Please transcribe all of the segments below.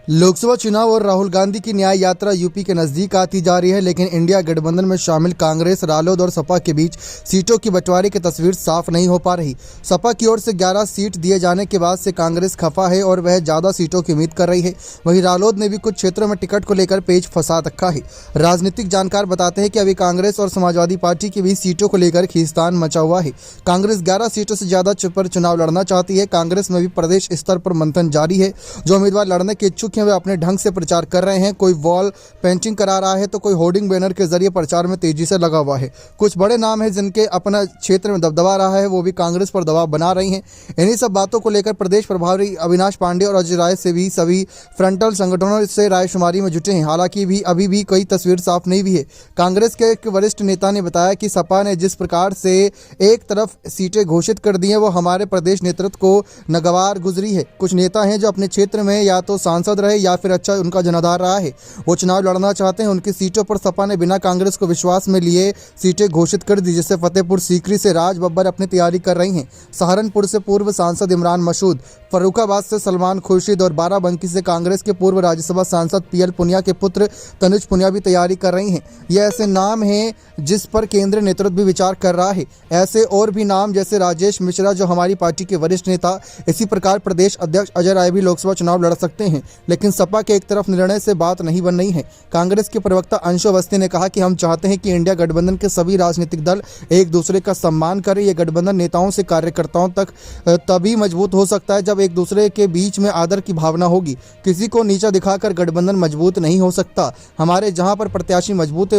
लोकसभा चुनाव और राहुल गांधी की न्याय यात्रा यूपी के नजदीक आती जा रही है, लेकिन इंडिया गठबंधन में शामिल कांग्रेस, रालोद और सपा के बीच सीटों की बंटवारे की तस्वीर साफ नहीं हो पा रही। सपा की ओर से 11 सीट दिए जाने के बाद से कांग्रेस खफा है और वह ज्यादा सीटों की उम्मीद कर रही है। वहीं रालोद ने भी कुछ क्षेत्रों में टिकट को लेकर पेच फंसा रखा है। राजनीतिक जानकार बताते हैं कि अभी कांग्रेस और समाजवादी पार्टी के बीच सीटों को लेकर खींचतान मचा हुआ है। कांग्रेस 11 सीटों से ज्यादा पर चुनाव लड़ना चाहती है। कांग्रेस में भी प्रदेश स्तर पर मंथन जारी है। जो उम्मीदवार लड़ने के इच्छुक हैं वे अपने ढंग से प्रचार कर रहे हैं। कोई वॉल पेंटिंग करा रहा है तो कोई होर्डिंग बैनर के जरिए प्रचार में तेजी से लगा हुआ है। कुछ बड़े नाम हैं जिनके अपना क्षेत्र में दबदबा रहा है, वो भी कांग्रेस पर दबाव बना रही हैं। इन्हीं सब बातों को लेकर प्रदेश प्रभारी अविनाश पांडे और अजय राय से भी सभी फ्रंटल संगठनों से रायशुमारी में जुटे हैं। हालांकि अभी भी कोई तस्वीर साफ नहीं हुई है। कांग्रेस के एक वरिष्ठ नेता ने बताया कि सपा ने जिस प्रकार से एक तरफ सीटें घोषित कर दी हैं वो हमारे प्रदेश नेतृत्व को नागवार गुजरी है। कुछ नेता हैं जो अपने क्षेत्र में या तो सांसद रहे या फिर अच्छा उनका जनाधार रहा है, वो चुनाव लड़ना चाहते हैं। उनकी सीटों पर सपा ने बिना कांग्रेस को विश्वास में लिए सीटें घोषित कर दी। जैसे फतेहपुर सीकरी से राज बब्बर अपनी तैयारी कर रही हैं, सहारनपुर से पूर्व सांसद इमरान मसूद, फर्रुखाबाद से सलमान खुर्शीद और बाराबंकी से कांग्रेस के पूर्व राज्यसभा सांसद पीएल पुनिया के पुत्र तनुज पुनिया भी तैयारी कर रही हैं। ये ऐसे नाम हैं जिस पर केंद्रीय नेतृत्व भी विचार कर रहा है। ऐसे और भी नाम जैसे राजेश मिश्रा जो हमारी पार्टी के वरिष्ठ नेता, इसी प्रकार प्रदेश अध्यक्ष अजय राय भी लोकसभा चुनाव लड़ सकते हैं। लेकिन सपा के एक तरफ निर्णय से बात नहीं बन रही है। कांग्रेस के प्रवक्ता अंशु अवस्थी ने कहा कि हम चाहते हैं कि इंडिया गठबंधन के सभी राजनीतिक दल एक दूसरे का सम्मान करें। यह गठबंधन नेताओं से कार्यकर्ताओं तक तभी मजबूत हो सकता है जब एक दूसरे के बीच में आदर की भावना होगी। किसी को नीचा दिखाकर गठबंधन मजबूत नहीं हो सकता। हमारे जहां पर प्रत्याशी मजबूत है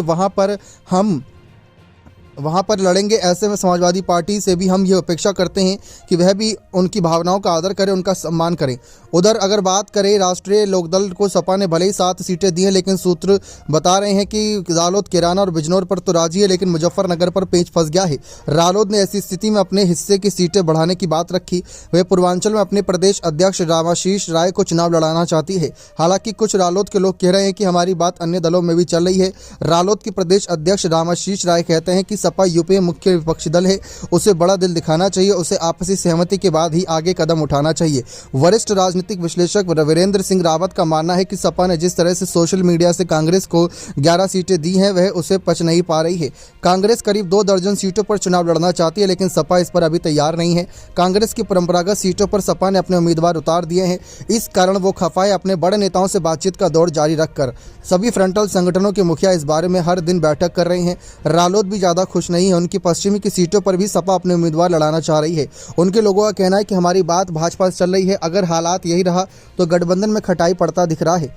वहाँ पर लड़ेंगे। ऐसे में समाजवादी पार्टी से भी हम ये अपेक्षा करते हैं कि वह भी उनकी भावनाओं का आदर करें, उनका सम्मान करें। उधर अगर बात करें राष्ट्रीय लोकदल को सपा ने भले ही 7 सीटें दी हैं, लेकिन सूत्र बता रहे हैं कि रालोद, किराना और बिजनौर पर तो राजी है, लेकिन मुजफ्फरनगर पर पेच फंस गया है। रालोद ने ऐसी स्थिति में अपने हिस्से की सीटें बढ़ाने की बात रखी। वह पूर्वांचल में अपने प्रदेश अध्यक्ष रामाशीष राय को चुनाव लड़ाना चाहती है। हालांकि कुछ रालोद के लोग कह रहे हैं कि हमारी बात अन्य दलों में भी चल रही है। रालोद के प्रदेश अध्यक्ष रामाशीष राय कहते हैं कि सपा यूपी में मुख्य विपक्षी दल है, उसे बड़ा दिल दिखाना चाहिए, उसे आपसी सहमति के बाद ही आगे कदम उठाना चाहिए। वरिष्ठ राजनीतिक विश्लेषक वीरेंद्र सिंह रावत का मानना है कि सपा ने जिस तरह से सोशल मीडिया से कांग्रेस को 11 सीटें दी हैं वह उसे पच नहीं पा रही है। कांग्रेस करीब 2 दर्जन सीटों पर चुनाव लड़ना चाहती है, लेकिन सपा इस पर अभी तैयार नहीं है। कांग्रेस की परंपरागत सीटों पर सपा ने अपने उम्मीदवार उतार दिए हैं। इस कारण वो खफा है। अपने बड़े नेताओं से बातचीत का दौर जारी रखकर सभी फ्रंटल संगठनों के मुखिया इस बारे में हर दिन बैठक कर रहे हैं। रालोद भी ज़्यादा खुश नहीं है। उनकी पश्चिमी की सीटों पर भी सपा अपने उम्मीदवार लड़ाना चाह रही है। उनके लोगों का कहना है कि हमारी बात भाजपा से चल रही है, अगर हालात यही रहा तो गठबंधन में खटाई पड़ता दिख रहा है।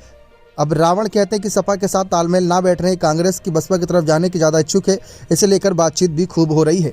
अब रावण कहते हैं कि सपा के साथ तालमेल ना बैठ रहे, कांग्रेस की बसपा की तरफ जाने की ज़्यादा इच्छुक है। इसे लेकर बातचीत भी खूब हो रही है।